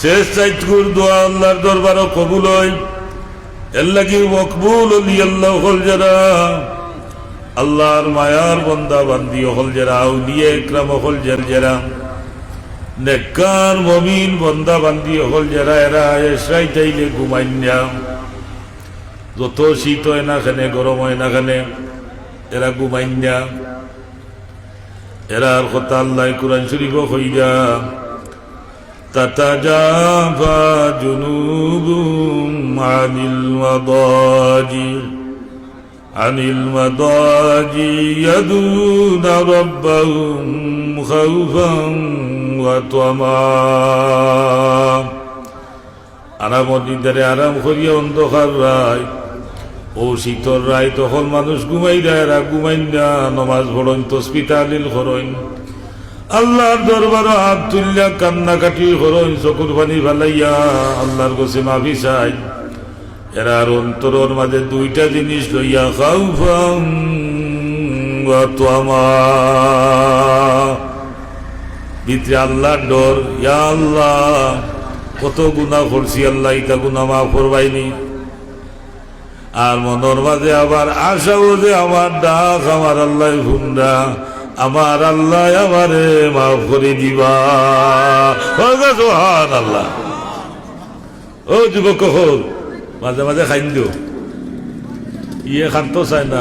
শেষ চাইতকুর দোয়া আল্লাহর দরবারও কবুল হয়। এর লাগি মকবুল হলি আল্লাহ হল যারা আল্লাহর মায়ার বন্দা বান্দি হল যারা আউলিয়া ইকরাম হল যারা নেককার মুমিন বন্দা বান্দি হল যারা এরা এসরাই চাইলে ঘুমাইন না। যত শীত হয় না খানে, গরম হয় না খানে, এরা ঘুমাইন না। এরার কথা আল্লাহ কুরআন শরীফ কইরা তাতাজাফা জুনুবুহুম আনিল মাদাজি ইয়াদুনা রাব্বাহুম খাউফান ওয়া তামা। আরাম দিদারে আরাম করিয়া অন্ধকার রায় ও শীতর রায় তখন মানুষ ঘুমাই দেয়, এরা ঘুমাইন না, নমাজ পড়েন, তসবিহ তাহলিল করেন, আল্লাহর দরবারে হাত তুলিয়া কান্নাকাটি করেন, চকুর পানি ফালাইয়া আল্লাহর কাছে মাফি চাই। এরার অন্তরের মাঝে দুইটা জিনিস লইয়া খাউফান ওয়া তামা। ভিতরে আল্লাহর ডর, ইয়া আল্লাহ কত গুনাহ করছি, আল্লাহ ইটা গুনাহ মাফ করবাইনি। আর মনের মাঝে আবার আশাও যে আমার ডাক আমার আল্লাহ শুনরা, আমার আল্লাহ আমারে মাফ করে দিবা। সুবহানাল্লাহ। ও যুবক, মাঝে মাঝে খাইন দিও, ইয়ে খান্ত চায় না।